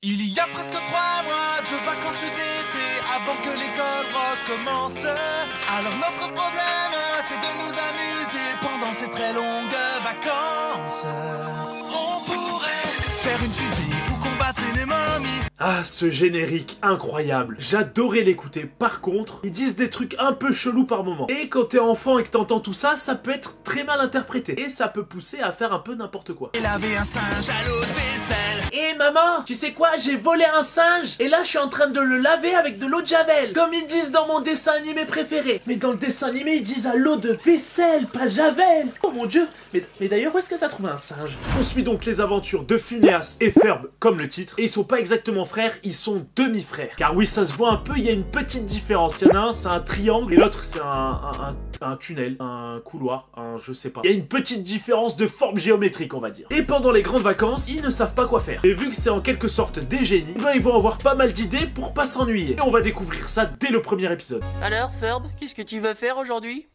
Il y a presque 3 mois de vacances d'été avant que l'école recommence. Alors notre problème, c'est de nous amuser pendant ces très longues vacances. On pourrait faire une fusée ou combattre une momie. Ah, ce générique incroyable. J'adorais l'écouter. Par contre, ils disent des trucs un peu chelous par moment. Et quand t'es enfant et que t'entends tout ça, ça peut être très mal interprété. Et ça peut pousser à faire un peu n'importe quoi. Il avait un singe à l'eau de vaisselle. Eh maman, tu sais quoi, j'ai volé un singe et là je suis en train de le laver avec de l'eau de javel, comme ils disent dans mon dessin animé préféré. Mais dans le dessin animé ils disent à l'eau de vaisselle, pas javel. Oh mon dieu, mais d'ailleurs où est-ce que t'as trouvé un singe? On suit donc les aventures de Phineas et Ferb comme le titre, et ils sont pas exactement frères, ils sont demi-frères. Car oui, ça se voit un peu, il y a une petite différence. Il y en a un c'est un triangle et l'autre c'est un tunnel, un couloir, je sais pas. Il y a une petite différence de forme géométrique on va dire. Et pendant les grandes vacances, ils ne savent pas quoi faire. Et vu que c'est en quelque sorte des génies, ben ils vont avoir pas mal d'idées pour pas s'ennuyer. Et on va découvrir ça dès le premier épisode. Alors, Ferb, qu'est-ce que tu veux faire aujourd'hui?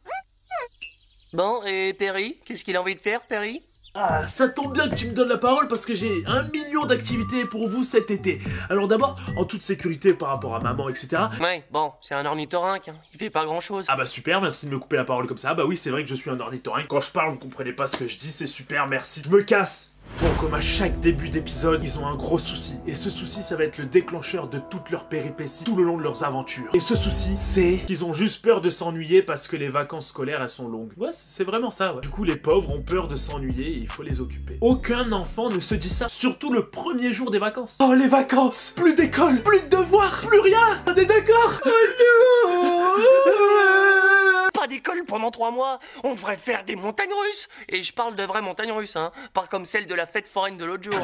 Bon, et Perry, qu'est-ce qu'il a envie de faire, Perry? Ah, ça tombe bien que tu me donnes la parole parce que j'ai 1 million d'activités pour vous cet été. Alors d'abord, en toute sécurité par rapport à maman, etc. Ouais, bon, c'est un ornithorynque, hein. Il fait pas grand-chose. Ah bah super, merci de me couper la parole comme ça. Bah oui, c'est vrai que je suis un ornithorynque. Quand je parle, vous comprenez pas ce que je dis, c'est super, merci. Je me casse. Bon, comme à chaque début d'épisode, ils ont un gros souci. Et ce souci, ça va être le déclencheur de toutes leurs péripéties tout le long de leurs aventures. Et ce souci, c'est qu'ils ont juste peur de s'ennuyer parce que les vacances scolaires, elles sont longues. Ouais, c'est vraiment ça, ouais. Du coup, les pauvres ont peur de s'ennuyer et il faut les occuper. Aucun enfant ne se dit ça, surtout le premier jour des vacances. Oh, les vacances! Plus d'école, plus de devoirs, plus rien! On est d'accord? Oh non! Pas d'école pendant 3 mois. On devrait faire des montagnes russes. Et je parle de vraies montagnes russes, hein. Pas comme celle de la fête foraine de l'autre jour.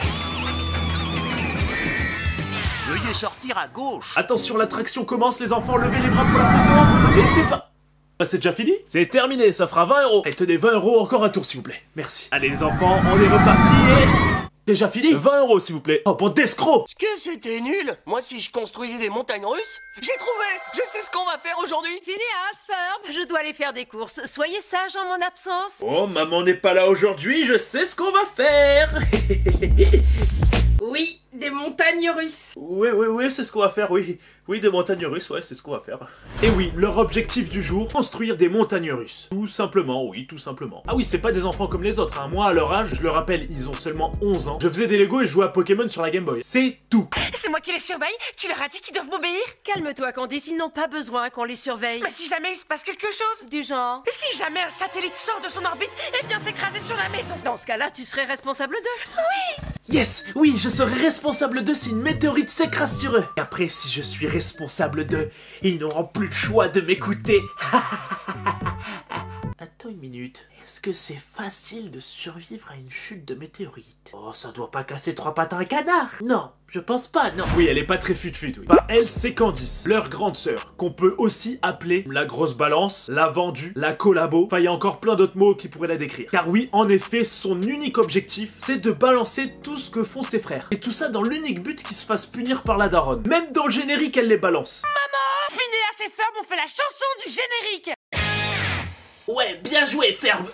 Veuillez sortir à gauche. Attention, l'attraction commence, les enfants, levez les bras pour la photo. Et c'est pas... Ah, c'est déjà fini? C'est terminé, ça fera 20 €. Et tenez, 20 €, encore un tour s'il vous plaît. Merci. Allez les enfants, on est reparti et... Déjà fini? 20 € s'il vous plaît. Oh, bande d'escrocs! Est-ce que c'était nul? Moi, si je construisais des montagnes russes, j'ai trouvé! Je sais ce qu'on va faire aujourd'hui! Phineas, Ferb, je dois aller faire des courses. Soyez sages en mon absence. Oh, maman n'est pas là aujourd'hui, je sais ce qu'on va faire. Oui, des montagnes russes. Ouais, c'est ce qu'on va faire, oui. Oui, des montagnes russes, ouais, c'est ce qu'on va faire. Et oui, leur objectif du jour, construire des montagnes russes. Tout simplement, oui, tout simplement. Ah oui, c'est pas des enfants comme les autres, hein. Moi, à leur âge, je le rappelle, ils ont seulement 11 ans. Je faisais des Lego et je jouais à Pokémon sur la Game Boy. C'est tout. C'est moi qui les surveille. Tu leur as dit qu'ils doivent m'obéir? Calme-toi, Candice, ils n'ont pas besoin qu'on les surveille. Mais si jamais il se passe quelque chose? Du genre. Si jamais un satellite sort de son orbite et vient s'écraser sur la maison? Dans ce cas-là, tu serais responsable d'eux. Yes, oui, je serai responsable d'eux si une météorite s'écrase sur eux. Et après, si je suis responsable d'eux, ils n'auront plus le choix de m'écouter. Attends une minute. Est-ce que c'est facile de survivre à une chute de météorite? Oh, ça doit pas casser 3 pattes à un canard. Non, je pense pas, non. Oui, elle est pas très fut-fut, oui. Bah, elle, c'est Candice, leur grande sœur, qu'on peut aussi appeler la grosse balance, la vendue, la collabo. Enfin, il y a encore plein d'autres mots qui pourraient la décrire. Car oui, en effet, son unique objectif, c'est de balancer tout ce que font ses frères. Et tout ça dans l'unique but qu'ils se fassent punir par la daronne. Même dans le générique, elle les balance. Phineas et Ferb ont fait la chanson du générique. Ouais, bien joué, Ferb.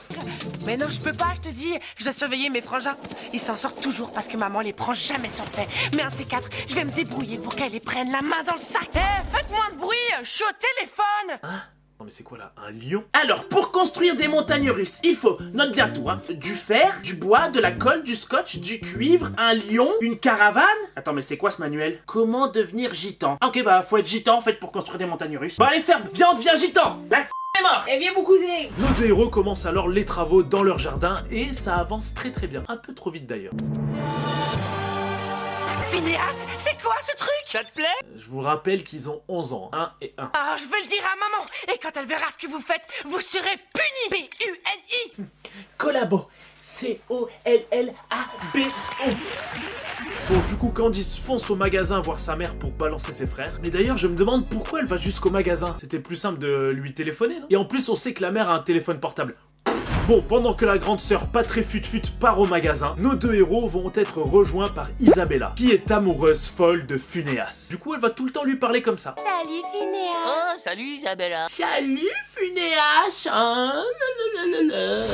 Mais non, je peux pas, je te dis. Je dois surveiller mes frangins. Ils s'en sortent toujours parce que maman les prend jamais sur le fait. Mais un de ces 4, je vais me débrouiller pour qu'elle les prenne la main dans le sac. Faites moins de bruit, je suis au téléphone. Hein? Non mais c'est quoi là? Un lion? Alors, pour construire des montagnes russes, il faut, note bien tout, hein, du fer, du bois, de la colle, du scotch, du cuivre, un lion, une caravane. Attends, mais c'est quoi ce manuel? Comment devenir gitan? Ah, ok, bah faut être gitan en fait pour construire des montagnes russes. Bon allez, Ferb, viens, on devient gitan. La est mort. Eh bien, mon cousin. Nos deux héros commencent alors les travaux dans leur jardin et ça avance très très bien. Un peu trop vite d'ailleurs. Phineas, c'est quoi ce truc? Ça te plaît? Je vous rappelle qu'ils ont 11 ans, 1 et 1. Ah, je vais le dire à maman. Et quand elle verra ce que vous faites, vous serez punis. P-U-N-I. Collabo. C-O-L-L-A-B-O. Bon, du coup, Candice fonce au magasin voir sa mère pour balancer ses frères. Mais d'ailleurs, je me demande pourquoi elle va jusqu'au magasin. C'était plus simple de lui téléphoner, non? Et en plus, on sait que la mère a un téléphone portable. Bon, pendant que la grande sœur pas très fut-fut part au magasin, nos deux héros vont être rejoints par Isabella, qui est amoureuse folle de Phineas. Du coup, elle va tout le temps lui parler comme ça. Salut, Phineas. Oh, salut Isabella. Salut Phineas, hein.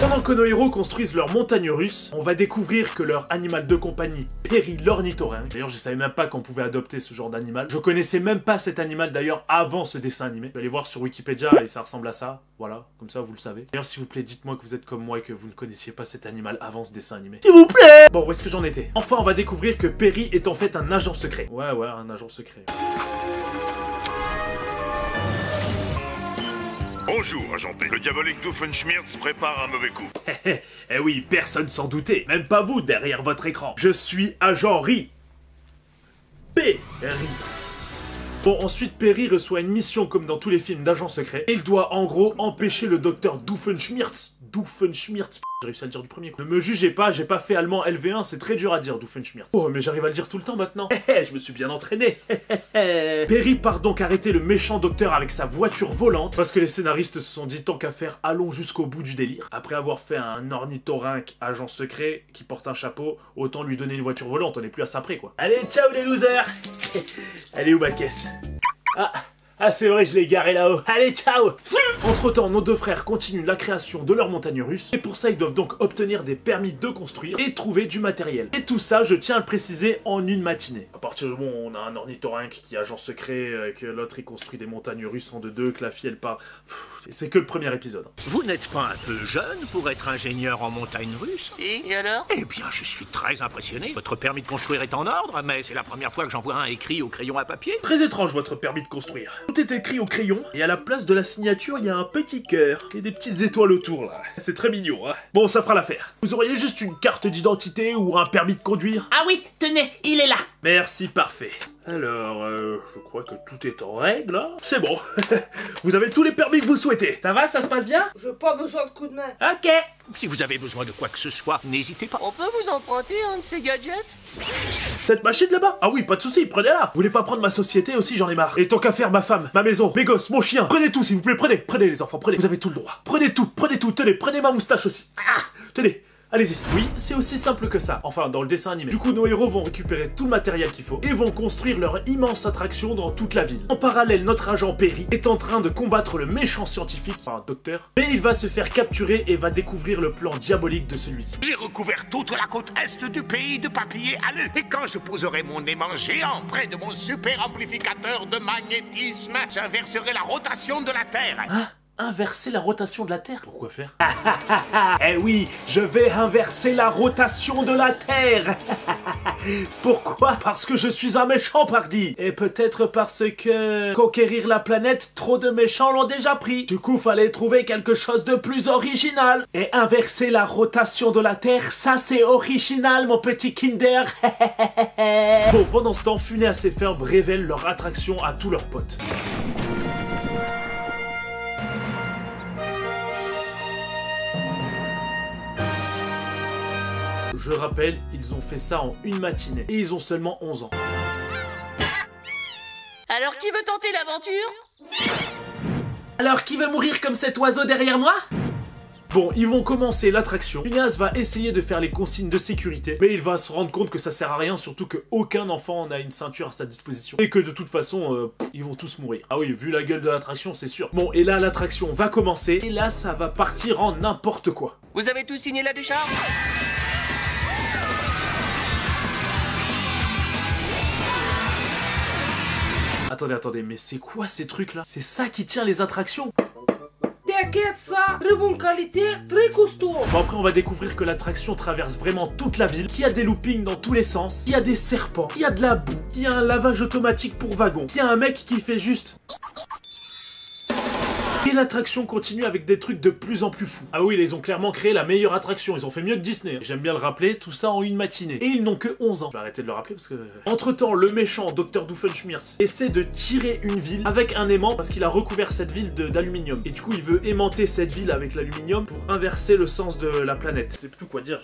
Pendant que nos héros construisent leur montagne russe, on va découvrir que leur animal de compagnie, Perry l'ornithorynque, d'ailleurs je savais même pas qu'on pouvait adopter ce genre d'animal, je connaissais même pas cet animal d'ailleurs avant ce dessin animé, je vais aller voir sur Wikipédia et ça ressemble à ça, voilà, comme ça vous le savez. D'ailleurs s'il vous plaît dites-moi que vous êtes comme moi et que vous ne connaissiez pas cet animal avant ce dessin animé. S'il vous plaît. Bon, où est-ce que j'en étais? Enfin on va découvrir que Perry est en fait un agent secret. Ouais, un agent secret. Bonjour, agent P. Le diabolique Doofenshmirtz prépare un mauvais coup. Eh oui, personne s'en doutait, même pas vous derrière votre écran. Je suis agent Ri. Perry. Bon, ensuite, Perry reçoit une mission comme dans tous les films d'agents secrets. Et il doit en gros empêcher le docteur Doofenshmirtz. J'ai réussi à le dire du premier coup. Ne me jugez pas, j'ai pas fait allemand LV1, c'est très dur à dire, Doofenshmirtz. Oh, mais j'arrive à le dire tout le temps maintenant. Je me suis bien entraîné. Perry part donc arrêter le méchant docteur avec sa voiture volante, parce que les scénaristes se sont dit tant qu'à faire, allons jusqu'au bout du délire. Après avoir fait un ornithorynque agent secret qui porte un chapeau, autant lui donner une voiture volante, on est plus à ça près quoi. Allez, ciao les losers. Elle est où ma caisse? Ah c'est vrai, je l'ai garé là-haut. Allez, ciao. Entre-temps, nos deux frères continuent la création de leur montagne russe, et pour ça, ils doivent donc obtenir des permis de construire et trouver du matériel. Et tout ça, je tiens à le préciser, en une matinée. À partir du moment où on a un ornithorynque qui est agent secret, que l'autre il construit des montagnes russes en deux, que la fille elle part... C'est que le premier épisode. Vous n'êtes pas un peu jeune pour être ingénieur en montagne russe? Si, et alors? Eh bien, je suis très impressionné. Votre permis de construire est en ordre, mais c'est la première fois que j'en vois un écrit au crayon à papier. Très étrange votre permis de construire. Tout est écrit au crayon, et à la place de la signature, il y a un petit cœur et des petites étoiles autour là. C'est très mignon, hein. Bon, ça fera l'affaire. Vous auriez juste une carte d'identité ou un permis de conduire? Ah oui, tenez, il est là. Merci, parfait. Alors, je crois que tout est en règle, hein. C'est bon. Vous avez tous les permis que vous souhaitez. Ça va, ça se passe bien? J'ai pas besoin de coup de main. Ok. Si vous avez besoin de quoi que ce soit, n'hésitez pas. On peut vous emprunter un de ces gadgets? Cette machine là-bas? Ah oui, pas de soucis, prenez-la. Vous voulez pas prendre ma société aussi, j'en ai marre. Et tant qu'à faire, ma femme, ma maison, mes gosses, mon chien. Prenez tout, s'il vous plaît, prenez. Prenez les enfants, prenez. Vous avez tout le droit. Prenez tout. Tenez, prenez ma moustache aussi. Ah, tenez. Allez-y. Oui, c'est aussi simple que ça. Enfin, dans le dessin animé. Du coup, nos héros vont récupérer tout le matériel qu'il faut et vont construire leur immense attraction dans toute la ville. En parallèle, notre agent Perry est en train de combattre le méchant scientifique, enfin docteur, mais il va se faire capturer et va découvrir le plan diabolique de celui-ci. J'ai recouvert toute la côte est du pays de papier alu. Et quand je poserai mon aimant géant près de mon super amplificateur de magnétisme, j'inverserai la rotation de la Terre. Hein? Inverser la rotation de la Terre? Pourquoi faire? Eh oui, je vais inverser la rotation de la Terre. Pourquoi? Parce que je suis un méchant, pardi. Et peut-être parce que conquérir la planète, trop de méchants l'ont déjà pris. Du coup, fallait trouver quelque chose de plus original. Et inverser la rotation de la Terre, ça c'est original, mon petit Kinder. Bon, pendant ce temps, Phineas et Ferb révèlent leur attraction à tous leurs potes. Je rappelle, ils ont fait ça en une matinée. Et ils ont seulement 11 ans. Alors qui veut tenter l'aventure? Alors qui veut mourir comme cet oiseau derrière moi? Bon, ils vont commencer l'attraction. Phineas va essayer de faire les consignes de sécurité, mais il va se rendre compte que ça sert à rien, surtout qu'aucun enfant n'a une ceinture à sa disposition. Et que de toute façon, ils vont tous mourir. Ah oui, vu la gueule de l'attraction, c'est sûr. Bon, et là, l'attraction va commencer. Et là, ça va partir en n'importe quoi. Vous avez tous signé la décharge? Attendez, mais c'est quoi ces trucs là? C'est ça qui tient les attractions? T'inquiète ça, très bonne qualité, très costaud. Bon après on va découvrir que l'attraction traverse vraiment toute la ville, qu'il y a des loopings dans tous les sens, qu'il y a des serpents, qu'il y a de la boue, qu'il y a un lavage automatique pour wagons, qu'il y a un mec qui fait juste... Et l'attraction continue avec des trucs de plus en plus fous. Ah oui, ils ont clairement créé la meilleure attraction, ils ont fait mieux que Disney. J'aime bien le rappeler, tout ça en une matinée. Et ils n'ont que 11 ans. Je vais arrêter de le rappeler parce que... Entre-temps, le méchant Dr Doofenshmirtz essaie de tirer une ville avec un aimant parce qu'il a recouvert cette ville d'aluminium. Et du coup, il veut aimanter cette ville avec l'aluminium pour inverser le sens de la planète. Je sais plus quoi dire.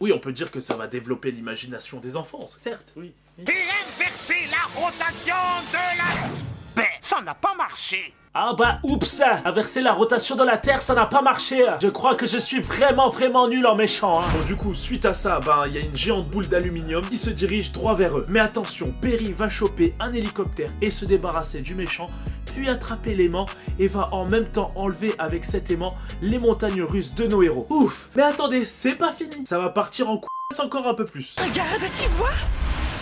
Oui, on peut dire que ça va développer l'imagination des enfants, certes, oui. Et inverser la rotation de la... Ben, ça n'a pas marché. Ah bah oups, inverser la rotation de la Terre ça n'a pas marché. Je crois que je suis vraiment nul en méchant hein. Bon du coup suite à ça, il y a une géante boule d'aluminium qui se dirige droit vers eux. Mais attention, Perry va choper un hélicoptère et se débarrasser du méchant, puis attraper l'aimant et va en même temps enlever avec cet aimant les montagnes russes de nos héros. Ouf. Mais attendez, c'est pas fini, ça va partir en couasse encore un peu plus. Regarde, tu vois?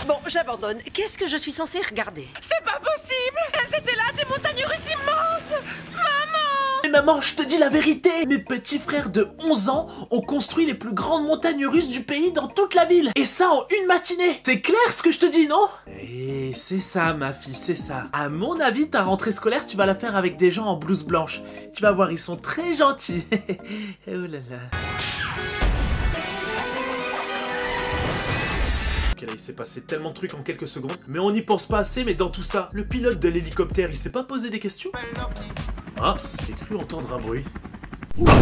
Bon, j'abandonne. Qu'est-ce que je suis censée regarder? C'est pas possible! Elles étaient là, des montagnes russes immenses! Maman! Mais maman, je te dis la vérité! Mes petits frères de 11 ans ont construit les plus grandes montagnes russes du pays dans toute la ville! Et ça en une matinée! C'est clair ce que je te dis, non? Et c'est ça, ma fille, c'est ça. À mon avis, ta rentrée scolaire, tu vas la faire avec des gens en blouse blanche. Tu vas voir, ils sont très gentils. Oh là là. Là, il s'est passé tellement de trucs en quelques secondes, mais on n'y pense pas assez. Mais dans tout ça, le pilote de l'hélicoptère, il s'est pas posé des questions? Ah, j'ai cru entendre un bruit. Ah,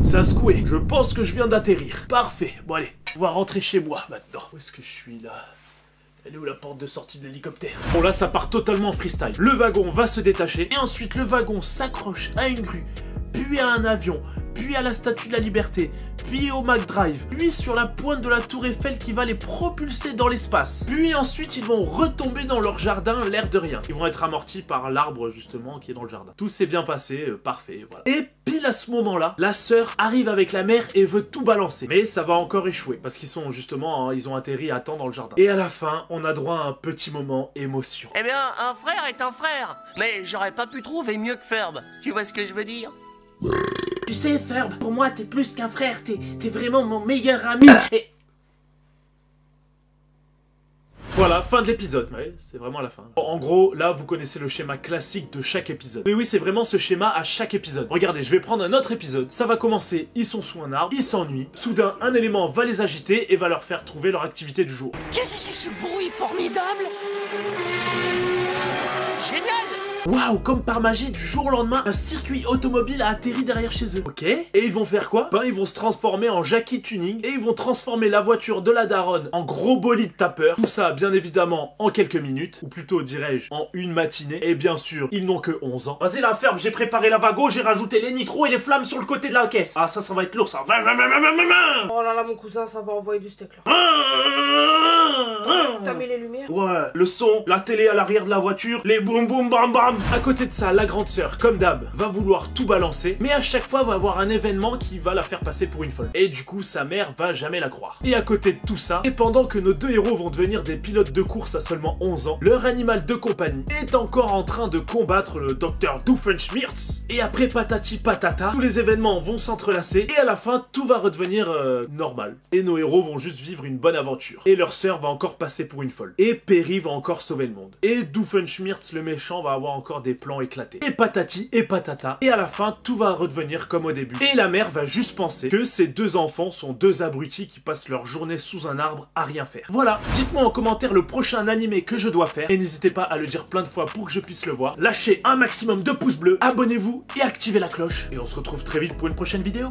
ça a secoué. Je pense que je viens d'atterrir. Parfait. Bon allez, on va rentrer chez moi maintenant. Où est-ce que je suis là? Elle est où la porte de sortie de l'hélicoptère? Bon là, ça part totalement en freestyle. Le wagon va se détacher et ensuite le wagon s'accroche à une grue, puis à un avion, puis à la Statue de la Liberté, puis au McDrive, puis sur la pointe de la tour Eiffel qui va les propulser dans l'espace. Puis ensuite, ils vont retomber dans leur jardin, l'air de rien. Ils vont être amortis par l'arbre, justement, qui est dans le jardin. Tout s'est bien passé, parfait, voilà. Et pile à ce moment-là, la sœur arrive avec la mère et veut tout balancer. Mais ça va encore échouer, parce qu'ils sont justement, ils ont atterri à temps dans le jardin. Et à la fin, on a droit à un petit moment émotion. Eh bien, un frère est un frère. Mais j'aurais pas pu trouver mieux que Ferb. Tu vois ce que je veux dire? Tu sais, Ferb, pour moi, t'es plus qu'un frère, t'es vraiment mon meilleur ami. Et... Voilà, fin de l'épisode. Ouais, c'est vraiment la fin. Bon, en gros, là, vous connaissez le schéma classique de chaque épisode. Mais oui, c'est vraiment ce schéma à chaque épisode. Regardez, je vais prendre un autre épisode. Ça va commencer, ils sont sous un arbre, ils s'ennuient. Soudain, un élément va les agiter et va leur faire trouver leur activité du jour. Qu'est-ce que c'est ce bruit formidable? Génial! Waouh, comme par magie, du jour au lendemain, un circuit automobile a atterri derrière chez eux. Ok. Et ils vont faire quoi? Ils vont se transformer en Jackie Tuning et ils vont transformer la voiture de la daronne en gros bolide tapeur. Tout ça, bien évidemment, en quelques minutes, ou plutôt, dirais-je, en une matinée. Et bien sûr, ils n'ont que 11 ans. Vas-y, la ferme, j'ai préparé la wagon, j'ai rajouté les nitros et les flammes sur le côté de la caisse. Ah, ça va être lourd, ça. Oh là là, mon cousin, ça va envoyer du steak là. T'as mis les lumières? Ouais, le son, la télé à l'arrière de la voiture, les boum boum bam bam. À côté de ça, la grande sœur, comme d'hab, va vouloir tout balancer, mais à chaque fois va avoir un événement qui va la faire passer pour une folle. Et du coup, sa mère va jamais la croire. Et à côté de tout ça, et pendant que nos deux héros vont devenir des pilotes de course à seulement 11 ans, leur animal de compagnie est encore en train de combattre le docteur Doofenshmirtz. Et après patati patata, tous les événements vont s'entrelacer et à la fin, tout va redevenir normal. Et nos héros vont juste vivre une bonne aventure. Et leur sœur va encore passer pour une folle. Et Perry va encore sauver le monde. Et Doofenshmirtz, le méchant, va avoir encore des plans éclatés. Et patati et patata. Et à la fin, tout va redevenir comme au début. Et la mère va juste penser que ces deux enfants sont deux abrutis qui passent leur journée sous un arbre à rien faire. Voilà, dites-moi en commentaire le prochain animé que je dois faire. Et n'hésitez pas à le dire plein de fois pour que je puisse le voir. Lâchez un maximum de pouces bleus, abonnez-vous et activez la cloche. Et on se retrouve très vite pour une prochaine vidéo.